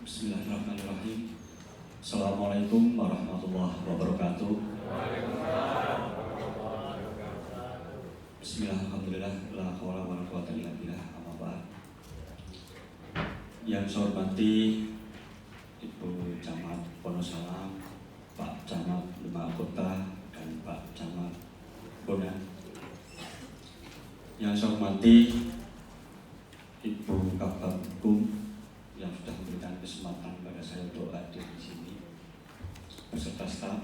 Bismillahirrahmanirrahim. Assalamualaikum warahmatullahi wabarakatuh. Bismillahirrahmanirrahim. La haula wala quwwata illa billah. Amma ba'd. Yang saya hormati Ibu Camat Wonosalam, Pak Camat Demak Kota, dan Pak Camat Bonang. Yang saya hormati Ibu Kabar Hukum yang sudah memberikan kesempatan pada saya untuk hadir di sini beserta staf.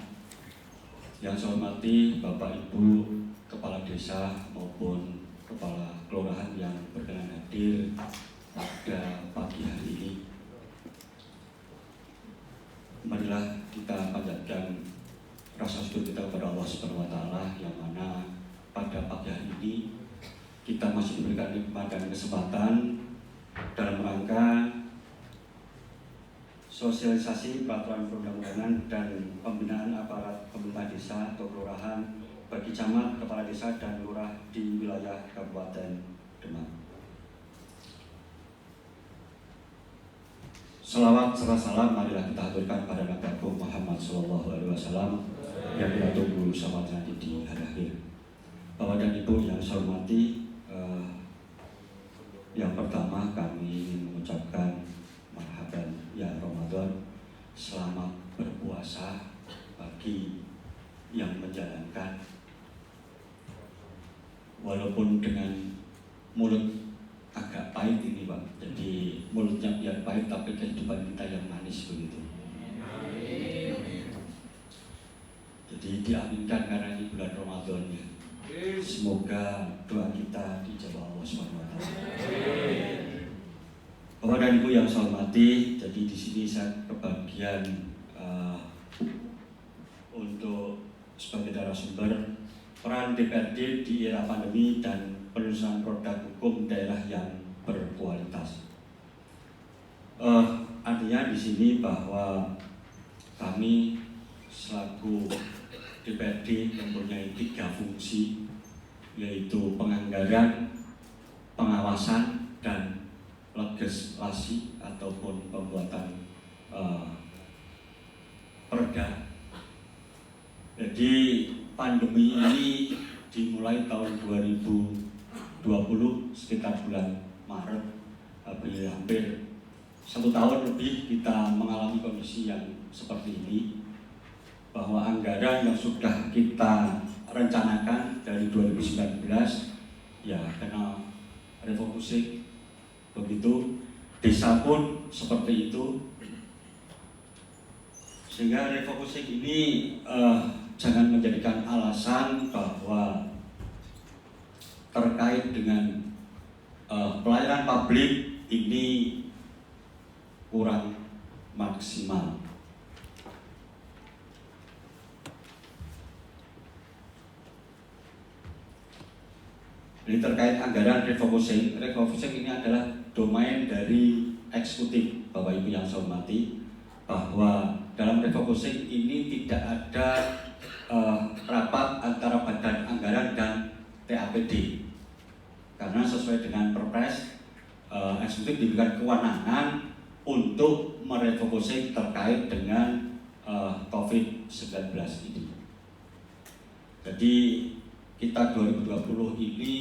Yang saya hormati Bapak Ibu Kepala Desa maupun Kepala Kelurahan yang berkenan hadir pada pagi hari ini. Marilah kita panjatkan rasa syukur kita kepada Allah Subhanahu wa Ta'ala, yang mana pada pagi hari ini kita masih diberikan nikmat dan kesempatan dalam rangka sosialisasi peraturan perundang-undangan dan pembinaan aparat pemerintah desa atau kelurahan bagi camat, kepala desa, dan lurah di wilayah Kabupaten Demak. Salawat serta salam marilah kita haturkan pada Nabi Agung Muhammad SAW yang kita tunggu sama nanti di hari akhir. Bapak dan Ibu yang saya hormati, yang pertama kami ingin mengucapkan marhaban ya Ramadan, selamat berpuasa bagi yang menjalankan, walaupun dengan mulut agak pahit ini Pak. Jadi mulutnya biar pahit tapi kehidupan kita yang manis begitu. Jadi diaminkan karena ini bulan Ramadan ya. Semoga doa kita dijawab Allah SWT. Bapak dan Ibu yang saya hormati, jadi di sini saya kebagian untuk sebagai narasumber peran DPRD di era pandemi dan penyusunan produk hukum daerah yang berkualitas. Artinya di sini bahwa kami selaku DPRD mempunyai 3 fungsi, yaitu penganggaran, pengawasan, dan legislasi ataupun pembuatan perda. Jadi pandemi ini dimulai tahun 2020 sekitar bulan Maret, hampir 1 tahun lebih kita mengalami kondisi yang seperti ini, bahwa anggaran yang sudah kita rencanakan dari 2019 ya kena refocusing. Begitu, desa pun seperti itu, sehingga refocusing ini jangan menjadikan alasan bahwa terkait dengan pelayanan publik ini kurang maksimal. Ini terkait anggaran refocusing. Refocusing ini adalah domain dari eksekutif, Bapak Ibu yang saya hormati, bahwa dalam refocusing ini tidak ada rapat antara Badan Anggaran dan TAPD, karena sesuai dengan Perpres, eksekutif diberikan kewenangan untuk merefocusing terkait dengan COVID-19 ini. Jadi kita 2020 ini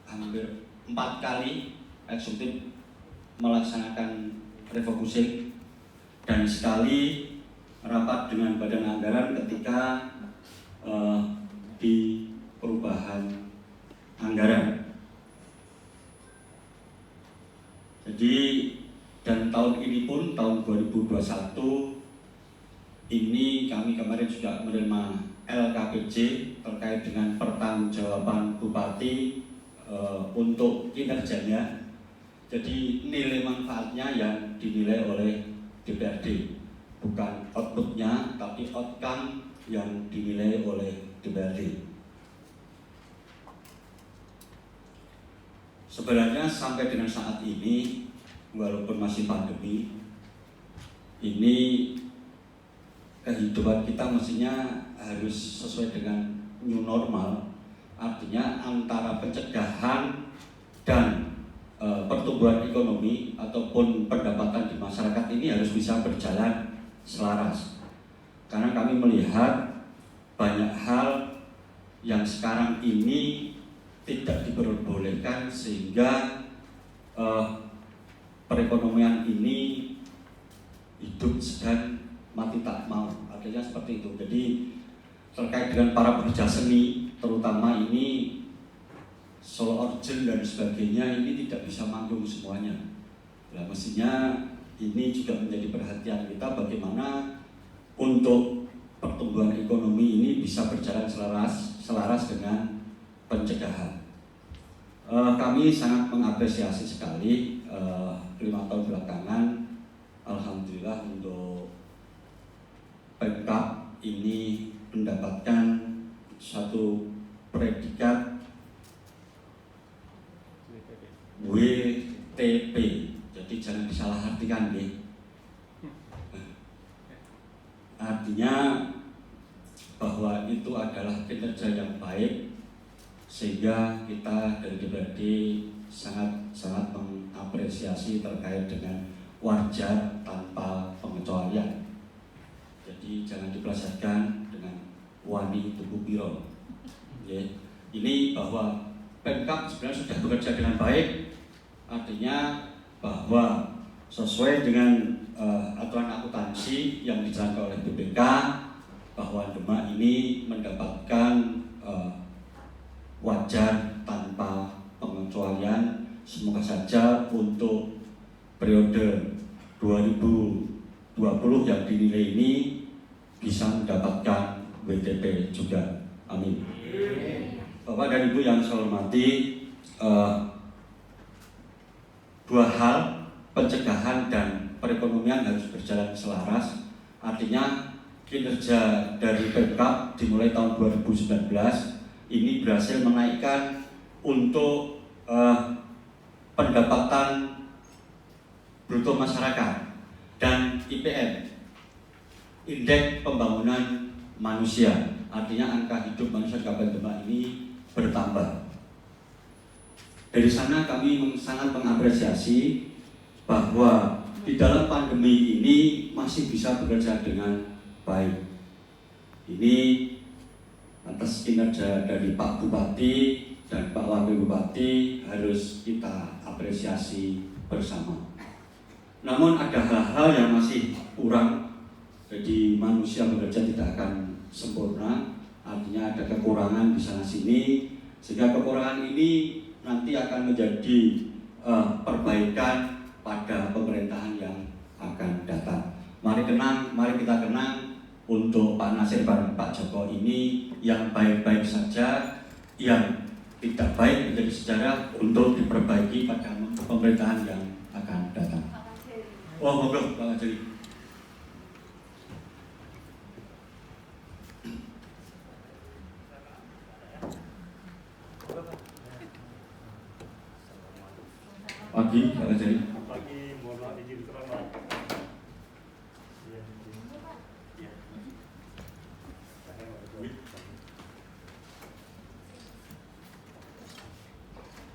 hampir 4 kali eksekutif melaksanakan refocusing, dan sekali rapat dengan Badan Anggaran ketika di perubahan anggaran. Jadi dan tahun ini pun tahun 2021 ini kami kemarin sudah menerima LKPJ terkait dengan pertanggungjawaban Bupati untuk kinerjanya. Jadi nilai manfaatnya yang dinilai oleh DPRD, bukan outputnya tapi outcome yang dinilai oleh DPRD. Sebenarnya sampai dengan saat ini, walaupun masih pandemi, ini kehidupan kita mestinya harus sesuai dengan new normal. Artinya antara pencegahan dan pertumbuhan ekonomi ataupun pendapatan di masyarakat ini harus bisa berjalan selaras. Karena kami melihat banyak hal yang sekarang ini tidak diperbolehkan sehingga perekonomian ini hidup sedang mati tak mau, artinya seperti itu. Jadi terkait dengan para pekerja seni, terutama ini Solo Origin dan sebagainya, ini tidak bisa manggung semuanya. Nah, mestinya ini juga menjadi perhatian kita bagaimana untuk pertumbuhan ekonomi ini bisa berjalan selaras dengan pencegahan. Kami sangat mengapresiasi sekali 5 tahun belakangan, alhamdulillah untuk Pemkab ini mendapatkan satu predikat WTP. Jadi jangan disalahartikan nih. Artinya bahwa itu adalah kinerja yang baik, sehingga kita dari DPRD sangat mengapresiasi terkait dengan wajar tanpa pengecualian. Jadi jangan dipelesetkan dengan wani tuku piro. Ini bahwa Pemkab sebenarnya sudah bekerja dengan baik, artinya bahwa sesuai dengan aturan akuntansi yang dijalankan oleh BPK, bahwa Demak ini mendapatkan wajar tanpa pengecualian. Semoga saja untuk periode 2020 yang dinilai ini bisa mendapatkan WTP juga. Amin. Bapak dan Ibu yang saya hormati, dua hal, pencegahan dan perekonomian harus berjalan selaras. Artinya kinerja dari Pemkab dimulai tahun 2019 ini berhasil menaikkan untuk pendapatan bruto masyarakat dan IPM, Indeks Pembangunan Manusia. Artinya angka hidup manusia Kabupaten Demak ini bertambah. Dari sana kami sangat mengapresiasi bahwa di dalam pandemi ini masih bisa bekerja dengan baik. Ini atas kinerja dari Pak Bupati dan Pak Wakil Bupati harus kita apresiasi bersama. Namun ada hal-hal yang masih kurang, jadi manusia bekerja tidak akan sempurna, artinya ada kekurangan di sana sini, sehingga kekurangan ini nanti akan menjadi perbaikan pada pemerintahan yang akan datang. Mari kita kenang untuk Pak Nasir dan Pak Joko ini yang baik-baik saja, yang tidak baik menjadi sejarah untuk diperbaiki pada pemerintahan yang akan datang. Oh, monggo Pak Ajari. Pagi, Pak Ajari. Pagi, mohon maaf izin terlambat.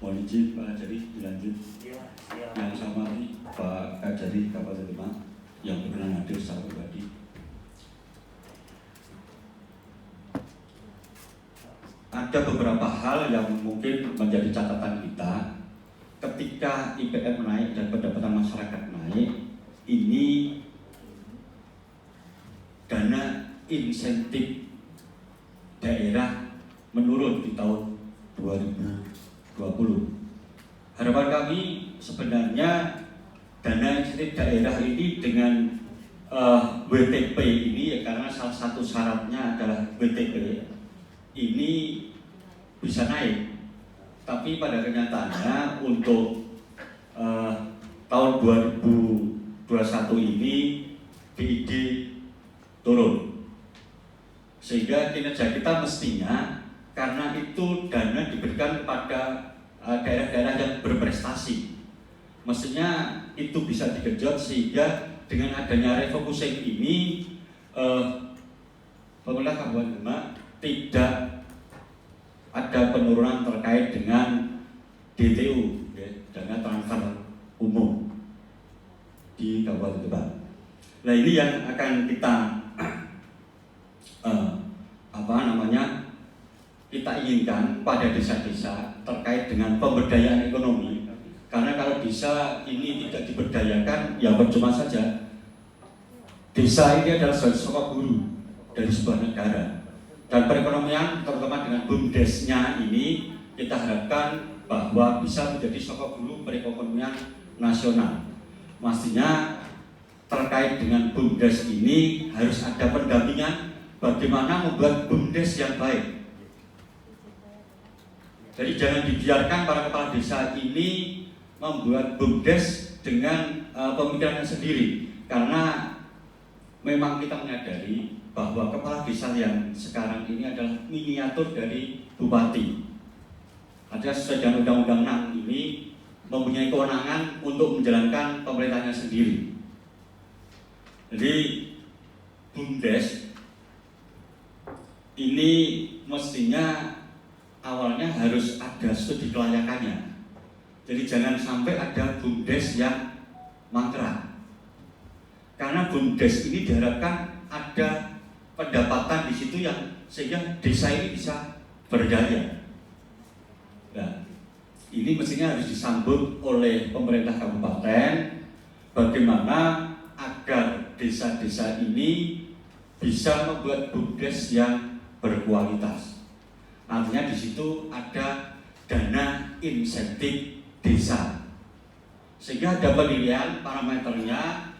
Mohon izin Pak Ajari dilanjut. Yang sama ini Pak Ajari Kabupaten Demak yang berkenan hadir secara pribadi. Ada beberapa hal yang mungkin menjadi catatan kita. Ketika IPM naik dan pendapatan masyarakat naik, ini dana insentif daerah menurun di tahun 2020. Harapan kami sebenarnya dana insentif daerah ini dengan WTP ini, karena salah satu syaratnya adalah WTP ini bisa naik. Tapi pada kenyataannya untuk tahun 2021 ini DID turun, sehingga kinerja kita mestinya, karena itu dana diberikan kepada daerah-daerah yang berprestasi, mestinya itu bisa digenjot, sehingga dengan adanya refocusing ini pemerintah Kabupaten Demak tidak ada penurunan terkait dengan DTU, dana transfer umum di Kabupaten Demak. Nah ini yang akan kita kita inginkan pada desa-desa terkait dengan pemberdayaan ekonomi. Karena kalau desa ini tidak diberdayakan, ya percuma saja. Desa ini adalah sosok guru dari sebuah negara. Dan perekonomian terutama dengan BUMDes-nya ini kita harapkan bahwa bisa menjadi sosok guru perekonomian nasional. Mestinya terkait dengan BUMDes ini harus ada pendampingan bagaimana membuat BUMDes yang baik. Jadi jangan dibiarkan para kepala desa ini membuat BUMDes dengan pemikirannya sendiri, karena memang kita menyadari bahwa kepala desa yang sekarang ini adalah miniatur dari bupati. Ada sesuai dengan Undang-Undang 6 ini mempunyai kewenangan untuk menjalankan pemerintahnya sendiri. Jadi BUMDes ini mestinya awalnya harus ada studi kelayakannya. Jadi jangan sampai ada BUMDes yang mangkrak. Karena BUMDes ini diharapkan ada pendapatan di situ yang sehingga desa ini bisa berdaya. Nah, ini mestinya harus disambut oleh pemerintah kabupaten bagaimana agar desa-desa ini bisa membuat BUMDes yang berkualitas. Artinya di situ ada dana insentif desa, sehingga ada penilaian parameternya,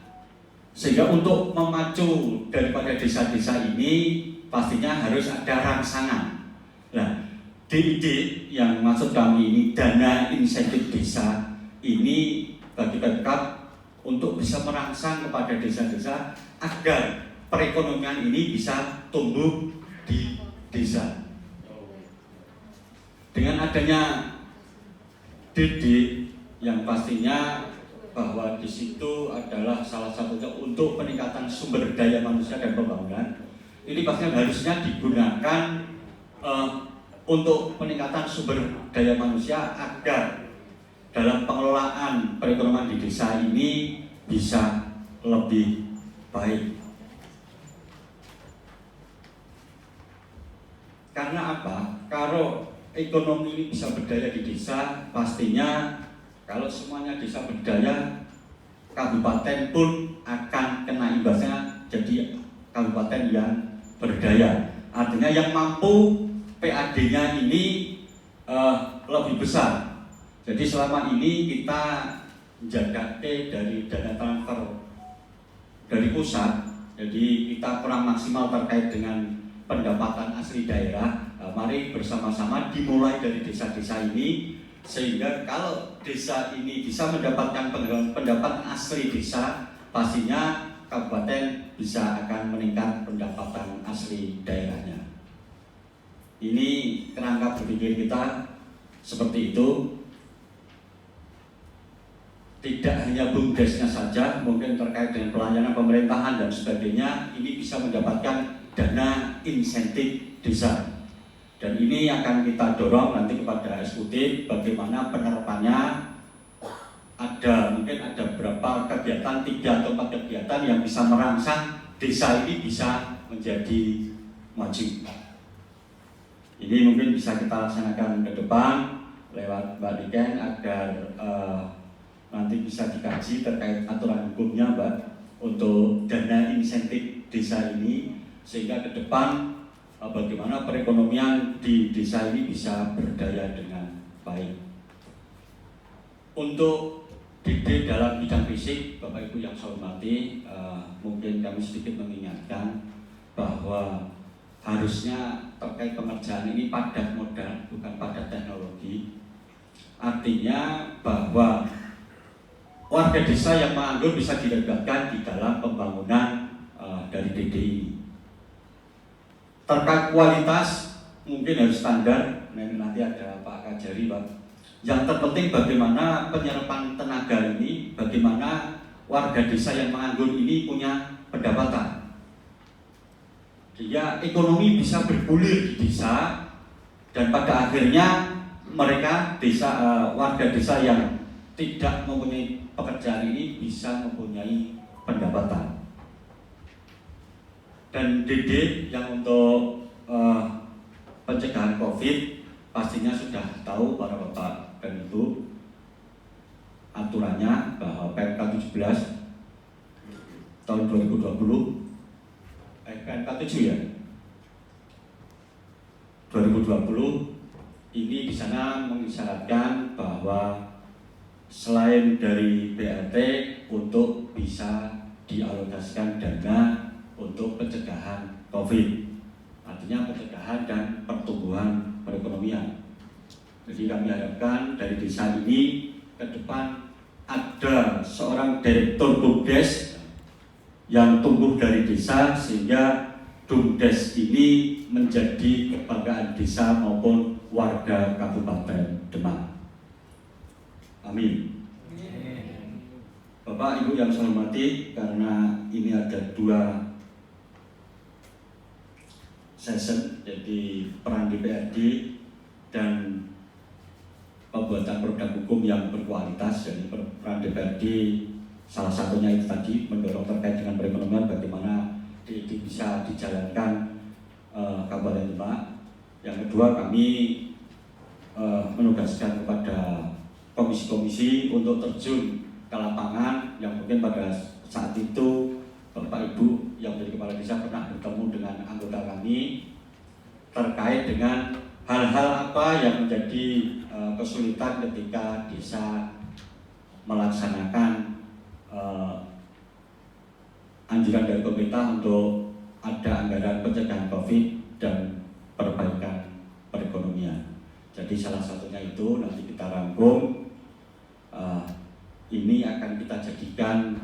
sehingga untuk memacu daripada desa-desa ini pastinya harus ada rangsangan. Nah, DID yang maksud kami ini dana insentif desa ini bagi Pemkab untuk bisa merangsang kepada desa-desa agar perekonomian ini bisa tumbuh di desa. Dengan adanya DD yang pastinya bahwa di situ adalah salah satunya untuk peningkatan sumber daya manusia dan pembangunan. Ini pastinya harusnya digunakan untuk peningkatan sumber daya manusia agar dalam pengelolaan perekonomian di desa ini bisa lebih baik. Karena apa? Kalau ekonomi ini bisa berdaya di desa, pastinya kalau semuanya desa berdaya, kabupaten pun akan kena imbasnya jadi kabupaten yang berdaya. Artinya yang mampu PAD-nya ini lebih besar. Jadi selama ini kita menjaga dari dana transfer dari pusat, jadi kita kurang maksimal terkait dengan pendapatan asli daerah. Mari bersama-sama dimulai dari desa-desa ini, sehingga kalau desa ini bisa mendapatkan pendapatan asli desa, pastinya kabupaten bisa akan meningkat pendapatan asli daerahnya. Ini kerangka berpikir kita seperti itu. Tidak hanya BUMDes-nya saja, mungkin terkait dengan pelayanan pemerintahan dan sebagainya, ini bisa mendapatkan dana insentif desa. Dan ini akan kita dorong nanti kepada eksekutif bagaimana penerapannya. Mungkin ada beberapa kegiatan, 3 atau 4 kegiatan yang bisa merangsang desa ini bisa menjadi maju. Ini mungkin bisa kita laksanakan ke depan lewat Mbak Niken agar nanti bisa dikaji terkait aturan hukumnya, Mbak, untuk dana insentif desa ini, sehingga ke depan bagaimana perekonomian di desa ini bisa berdaya dengan baik. Untuk DD dalam bidang fisik, Bapak Ibu yang saya hormati, mungkin kami sedikit mengingatkan bahwa harusnya terkait pengerjaan ini padat modal, bukan padat teknologi. Artinya bahwa warga desa yang menganggur bisa dilibatkan di dalam pembangunan dari DD ini. Terkait kualitas mungkin harus standar. Nanti ada Pak Kajari, Pak. Yang terpenting bagaimana penyerapan tenaga ini, bagaimana warga desa yang menganggur ini punya pendapatan. Dia ekonomi bisa bergulir di desa, dan pada akhirnya mereka warga desa yang tidak mempunyai pekerjaan ini bisa mempunyai pendapatan. Dan DD yang untuk pencegahan COVID pastinya sudah tahu para Bapak dan Ibu aturannya bahwa PMK 17 tahun 2020 PMK 7 ya 2020 ini di sana mengisyaratkan bahwa selain dari BLT untuk bisa dialokasikan dana untuk pencegahan COVID, artinya pencegahan dan pertumbuhan perekonomian. Jadi kami harapkan dari desa ini ke depan ada seorang direktur BUMDes yang tumbuh dari desa sehingga BUMDes ini menjadi kebanggaan desa maupun warga Kabupaten Demak. Amin. Bapak Ibu yang saya hormati, karena ini ada 2 session, jadi peran DPRD dan pembuatan produk hukum yang berkualitas. Jadi peran DPRD salah satunya itu tadi mendorong terkait dengan perekonomian, bagaimana ini bisa dijalankan Kabupaten Demak. Yang kedua, kami menugaskan kepada komisi-komisi untuk terjun ke lapangan yang mungkin pada saat itu Bapak Ibu yang menjadi kepala desa pernah bertemu dengan anggota kami terkait dengan hal-hal apa yang menjadi kesulitan ketika desa melaksanakan anjuran dari pemerintah untuk ada anggaran pencegahan COVID dan perbaikan perekonomian. Jadi salah satunya itu nanti kita rangkum. Ini akan kita jadikan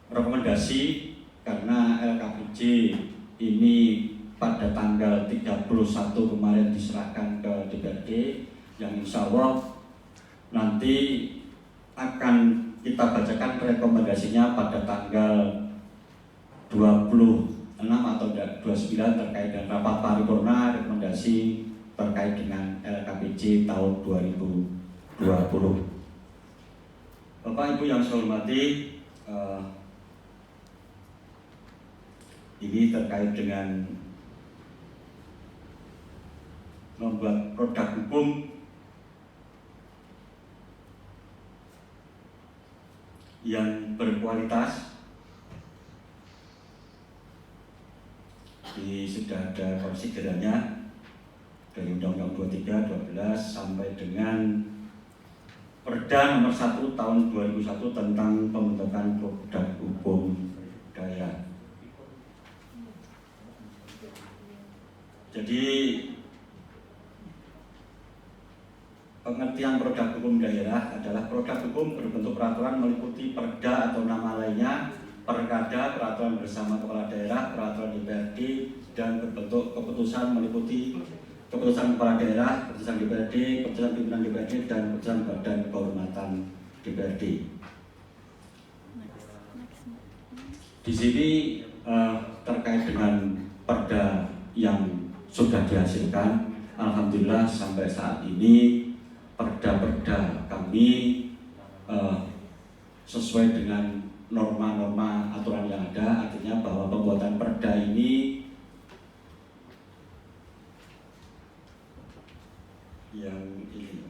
rekomendasi karena LKPJ ini pada tanggal 31 kemarin diserahkan ke DPRD, yang insya Allah nanti akan kita bacakan rekomendasinya pada tanggal 26 atau 29 terkait dengan rapat paripurna rekomendasi terkait dengan LKPJ tahun 2020. Bapak Ibu yang saya hormati, ini terkait dengan membuat produk hukum yang berkualitas. Ini sudah ada konsiderannya dari Undang-Undang 23, 12 sampai dengan Perda nomor 1 tahun 2001 tentang pembentukan produk hukum daerah. Jadi pengertian produk hukum daerah adalah produk hukum berbentuk peraturan meliputi perda atau nama lainnya, perkada, peraturan bersama kepala daerah, peraturan DPRD, dan berbentuk keputusan meliputi keputusan kepala daerah, keputusan DPRD, keputusan pimpinan DPRD, dan keputusan badan kehormatan DPRD. Di sini terkait dengan perda yang sudah dihasilkan, alhamdulillah sampai saat ini perda-perda kami sesuai dengan norma-norma aturan yang ada, artinya bahwa pembuatan perda ini yang ini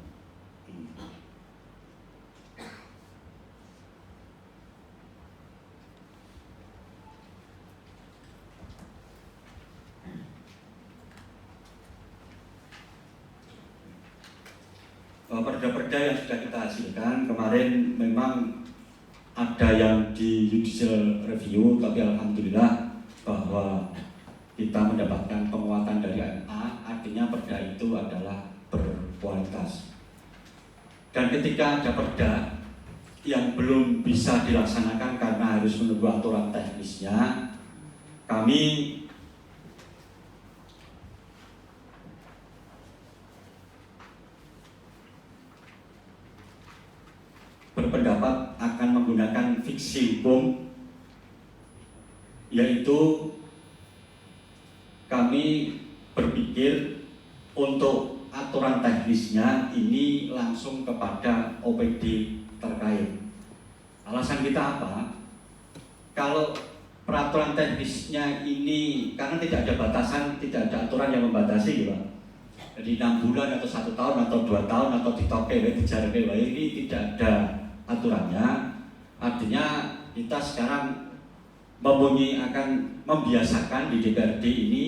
perda-perda yang sudah kita hasilkan kemarin memang ada yang di judicial review, tapi alhamdulillah bahwa kita mendapatkan penguatan dari MA, artinya perda itu adalah berkualitas. Dan ketika ada perda yang belum bisa dilaksanakan karena harus menunggu aturan teknisnya, kami berpendapat akan menggunakan fiksi hukum, yaitu kami berpikir untuk aturan teknisnya ini langsung kepada OPD terkait. Alasan kita apa? Kalau peraturan teknisnya ini karena tidak ada batasan, tidak ada aturan yang membatasi, Pak. Jadi 6 bulan atau 1 tahun atau 2 tahun atau ditoke dijarke ini tidak ada aturannya. Artinya kita sekarang akan membiasakan di DPRD ini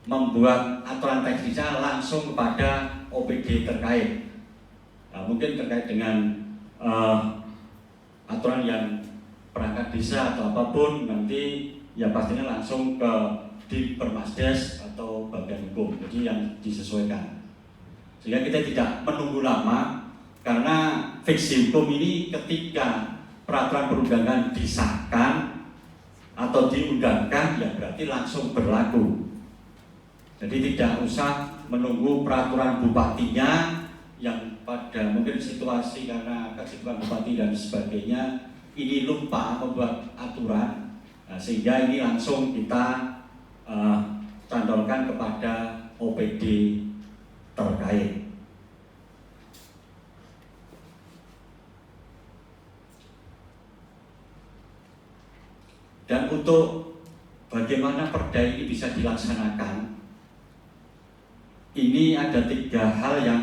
membuat aturan teknisnya langsung kepada OPD terkait. Nah, mungkin terkait dengan aturan yang perangkat desa atau apapun nanti ya pastinya langsung ke di Permasdes atau bagian hukum, jadi yang disesuaikan. Sehingga kita tidak menunggu lama karena fiksi hukum ini ketika peraturan perundangan disahkan atau diundangkan ya berarti langsung berlaku. Jadi tidak usah menunggu peraturan bupatinya yang pada mungkin situasi karena kesibukan bupati dan sebagainya ini lupa membuat aturan, nah, sehingga ini langsung kita cantolkan kepada OPD terkait. Dan untuk bagaimana perda ini bisa dilaksanakan, ini ada 3 hal yang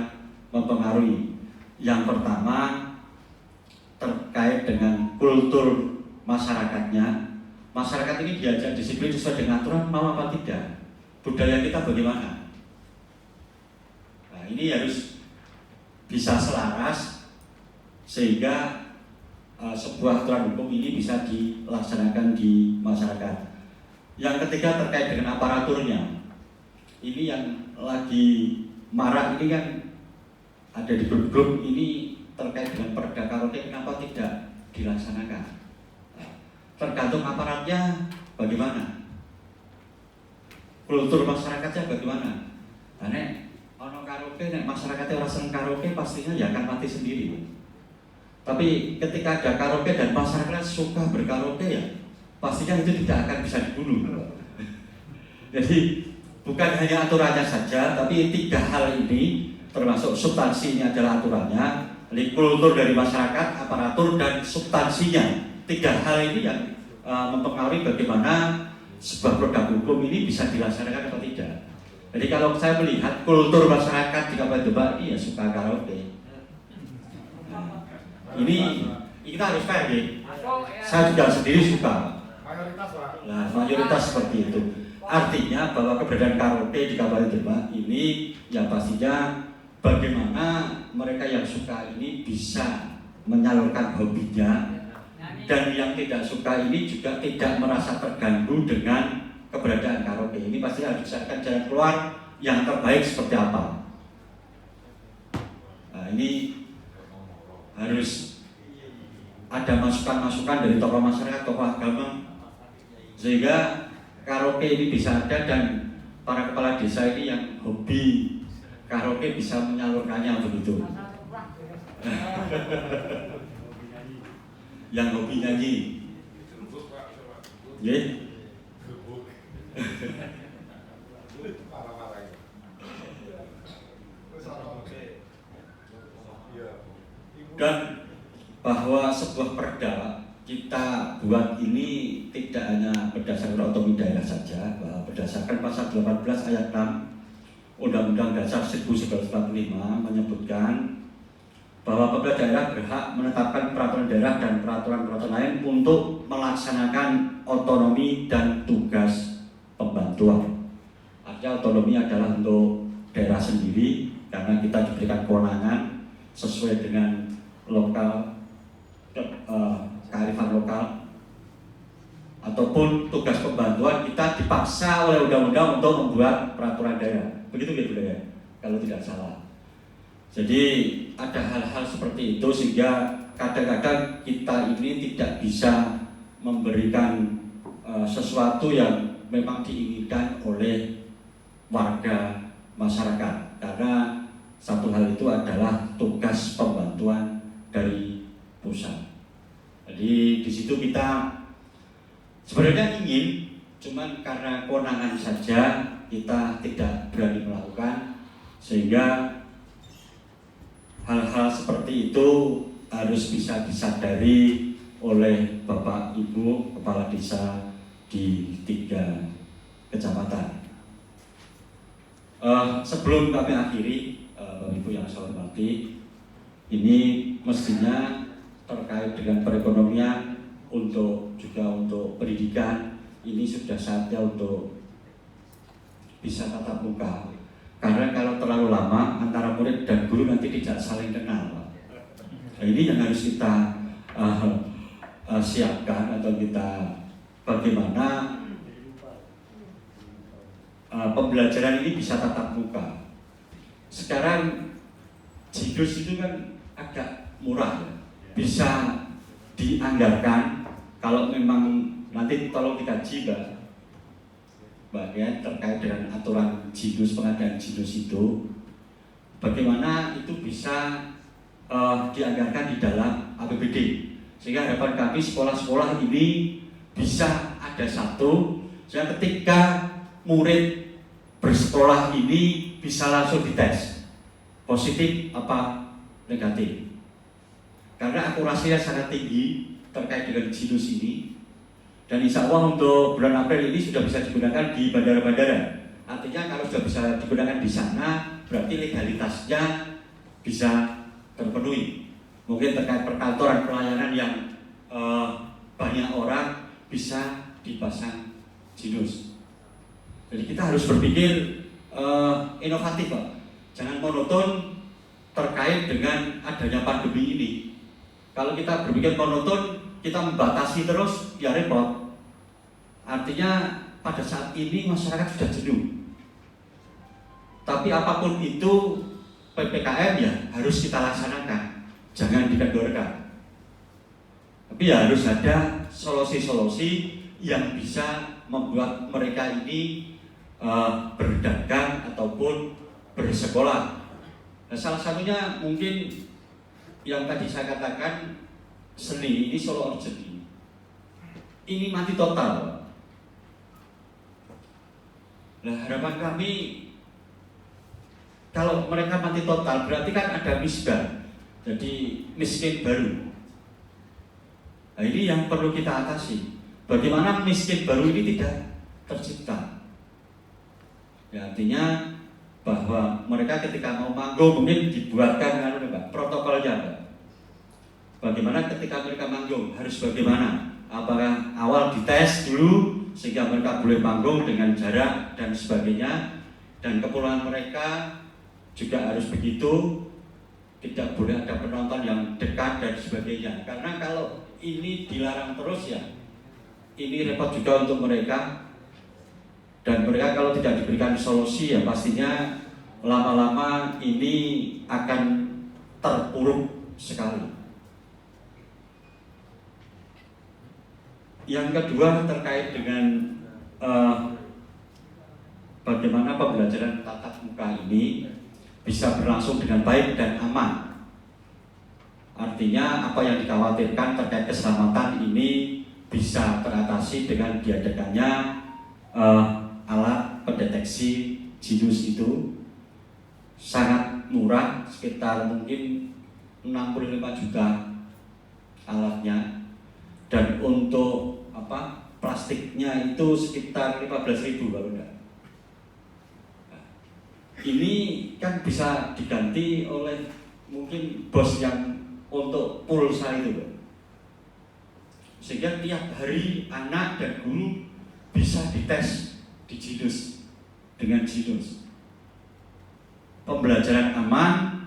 mempengaruhi. Yang pertama terkait dengan kultur masyarakatnya. Masyarakat ini diajak disiplin sesuai dengan aturan, mau apa tidak? Budaya kita bagaimana? Nah, ini harus bisa selaras sehingga sebuah aturan hukum ini bisa dilaksanakan di masyarakat. Yang ketiga terkait dengan aparaturnya. Ini yang lagi marak ini kan ada di grup-grup ini terkait dengan perda karaoke, kenapa tidak dilaksanakan? Nah, tergantung aparatnya bagaimana, kultur masyarakatnya bagaimana. Nah, nek ono karaoke, nek masyarakatnya orang seneng karaoke pastinya ya akan mati sendiri. Tapi ketika ada karaoke dan masyarakat suka berkaraoke ya pastinya itu tidak akan bisa dibunuh. Jadi bukan hanya aturannya saja, tapi 3 hal ini termasuk substansinya adalah aturannya, kultur dari masyarakat, aparatur dan substansinya. 3 hal ini yang mempengaruhi bagaimana sebuah produk hukum ini bisa dilaksanakan atau tidak. Jadi kalau saya melihat kultur masyarakat di Kabupaten Demak ini ya suka karaoke. Ini kita harus fair ya. Saya juga sendiri suka. Nah, mayoritas seperti itu. Artinya bahwa keberadaan karaoke di Kabupaten Demak ini ya pastinya bagaimana mereka yang suka ini bisa menyalurkan hobinya, dan yang tidak suka ini juga tidak merasa terganggu dengan keberadaan karaoke. Ini pasti harus dicarikan jalan keluar yang terbaik seperti apa. Nah, ini harus ada masukan-masukan dari tokoh masyarakat, tokoh agama, sehingga karaoke ini bisa ada dan para kepala desa ini yang hobi karaoke bisa menyalurkannya begitu. Yang hobi nyanyi, yeah. Dan bahwa sebuah perda kita buat ini tidak hanya berdasarkan otonomi daerah saja, bahwa berdasarkan pasal 18 ayat 6 Undang-Undang Dasar 1945 menyebutkan bahwa apabila daerah berhak menetapkan peraturan daerah dan peraturan-peraturan lain untuk melaksanakan otonomi dan tugas pembantuan. Artinya otonomi adalah untuk daerah sendiri karena kita diberikan kewenangan sesuai dengan lokal, kearifan lokal, ataupun tugas pembantuan kita dipaksa oleh undang-undang untuk membuat peraturan daerah. Begitu gitu ya, kalau tidak salah. Jadi ada hal-hal seperti itu sehingga kadang-kadang kita ini tidak bisa memberikan sesuatu yang memang diinginkan oleh warga masyarakat, karena satu hal itu adalah tugas pembantuan dari pusat. Jadi di situ kita sebenarnya ingin, cuman karena kewenangan saja kita tidak berani melakukan, sehingga hal-hal seperti itu harus bisa disadari oleh Bapak Ibu Kepala Desa di 3 kecamatan. Sebelum kami akhiri, Bapak Ibu yang saya hormati, ini mestinya terkait dengan perekonomian juga untuk pendidikan, ini sudah saatnya untuk bisa tatap muka. Karena kalau terlalu lama antara murid dan guru nanti tidak saling kenal. Nah, ini yang harus kita siapkan atau kita bagaimana pembelajaran ini bisa tatap muka. Sekarang Jidus itu kan agak murah ya, bisa dianggarkan. Kalau memang nanti tolong dikaji bagian terkait dengan aturan Jidus, pengadaan Jidus itu, bagaimana itu bisa dianggarkan di dalam APBD, sehingga harapan kami sekolah-sekolah ini bisa ada satu, sehingga ketika murid bersekolah ini bisa langsung dites positif apa negatif, karena akurasinya sangat tinggi terkait dengan Jidus ini. Dan insya Allah untuk bulan April ini sudah bisa digunakan di bandara-bandara. Artinya kalau sudah bisa digunakan di sana, berarti legalitasnya bisa terpenuhi. Mungkin terkait perkantoran pelayanan yang banyak orang bisa dipasang Jidus. Jadi kita harus berpikir inovatif, Pak. Jangan monoton terkait dengan adanya pandemi ini. Kalau kita berpikir monoton, kita membatasi terus, ya repot. Artinya pada saat ini masyarakat sudah jenuh. Tapi apapun itu PPKM ya harus kita laksanakan, jangan dikendorkan. Tapi ya harus ada solusi-solusi yang bisa membuat mereka ini berdagang ataupun bersekolah. Nah, salah satunya mungkin yang tadi saya katakan, seni ini Solo Urgent ini mati total. Nah, harapan kami kalau mereka mati total berarti kan ada misbah, jadi miskin baru. Nah, ini yang perlu kita atasi. Bagaimana miskin baru ini tidak tercipta? Ya, artinya bahwa mereka ketika mau manggung mungkin dibuatkan protokolnya, Pak. Bagaimana ketika mereka manggung harus bagaimana? Apakah awal dites dulu sehingga mereka boleh manggung dengan jarak dan sebagainya, dan keperluan mereka juga harus begitu, tidak boleh ada penonton yang dekat dan sebagainya. Karena kalau ini dilarang terus ya, ini repot juga untuk mereka. Dan mereka kalau tidak diberikan solusi ya pastinya lama-lama ini akan terpuruk sekali. Yang kedua terkait dengan bagaimana pembelajaran tatap muka ini bisa berlangsung dengan baik dan aman. Artinya apa yang dikhawatirkan terkait keselamatan ini bisa teratasi dengan diadakannya alat pendeteksi Jidus itu sangat murah, sekitar mungkin 65 juta alatnya, dan untuk plastiknya itu sekitar 15.000 kalau enggak. Nah, ini kan bisa diganti oleh mungkin bos yang untuk pulsa itu, sehingga tiap hari anak dan guru bisa dites di Jidus dengan Jidus. Pembelajaran aman,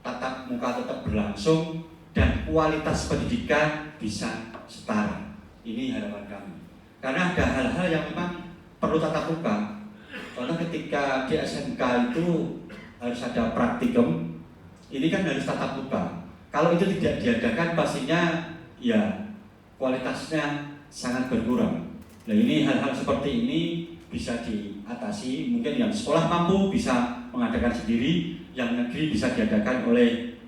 tatap muka tetap berlangsung, dan kualitas pendidikan bisa setara. Ini harapan kami. Karena ada hal-hal yang memang perlu tatap muka. Karena ketika di SMK itu harus ada praktikum, ini kan harus tatap muka. Kalau itu tidak diadakan, pastinya ya kualitasnya sangat berkurang. Nah, ini hal-hal seperti ini bisa diatasi. Mungkin yang sekolah mampu bisa mengadakan sendiri, yang negeri bisa diadakan oleh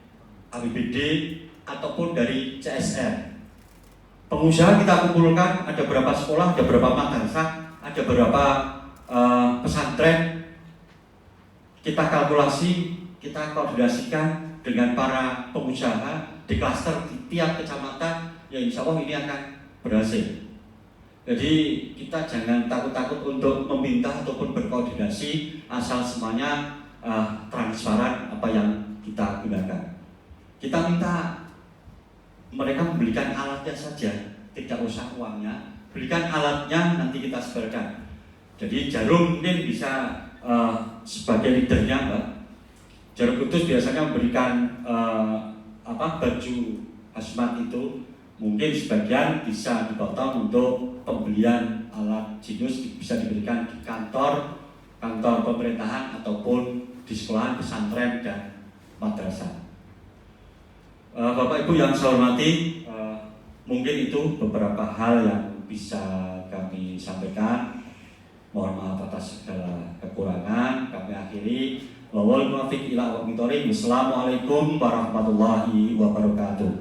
APBD ataupun dari CSR. Pengusaha kita kumpulkan, ada berapa sekolah, ada berapa madrasah, ada berapa pesantren. Kita kalkulasi, kita koordinasikan dengan para pengusaha di klaster di tiap kecamatan, ya insya Allah ini akan berhasil. Jadi kita jangan takut-takut untuk meminta ataupun berkoordinasi asal semuanya transparan apa yang kita gunakan. Kita minta mereka membelikan alatnya saja, tidak usah uangnya, belikan alatnya nanti kita sebarkan. Jadi Jarum mungkin bisa sebagai leadernya, Mbak. Jarum Kudus biasanya memberikan baju hazmat itu, mungkin sebagian bisa dipotong untuk pembelian alat Jinus, bisa diberikan di kantor pemerintahan ataupun di sekolahan, pesantren dan madrasah. Bapak Ibu yang saya hormati, mungkin itu beberapa hal yang bisa kami sampaikan. Mohon maaf atas segala kekurangan. Kami akhiri. Wal muwaffiq ila aqwamit thoriq. Wassalamualaikum warahmatullahi wabarakatuh.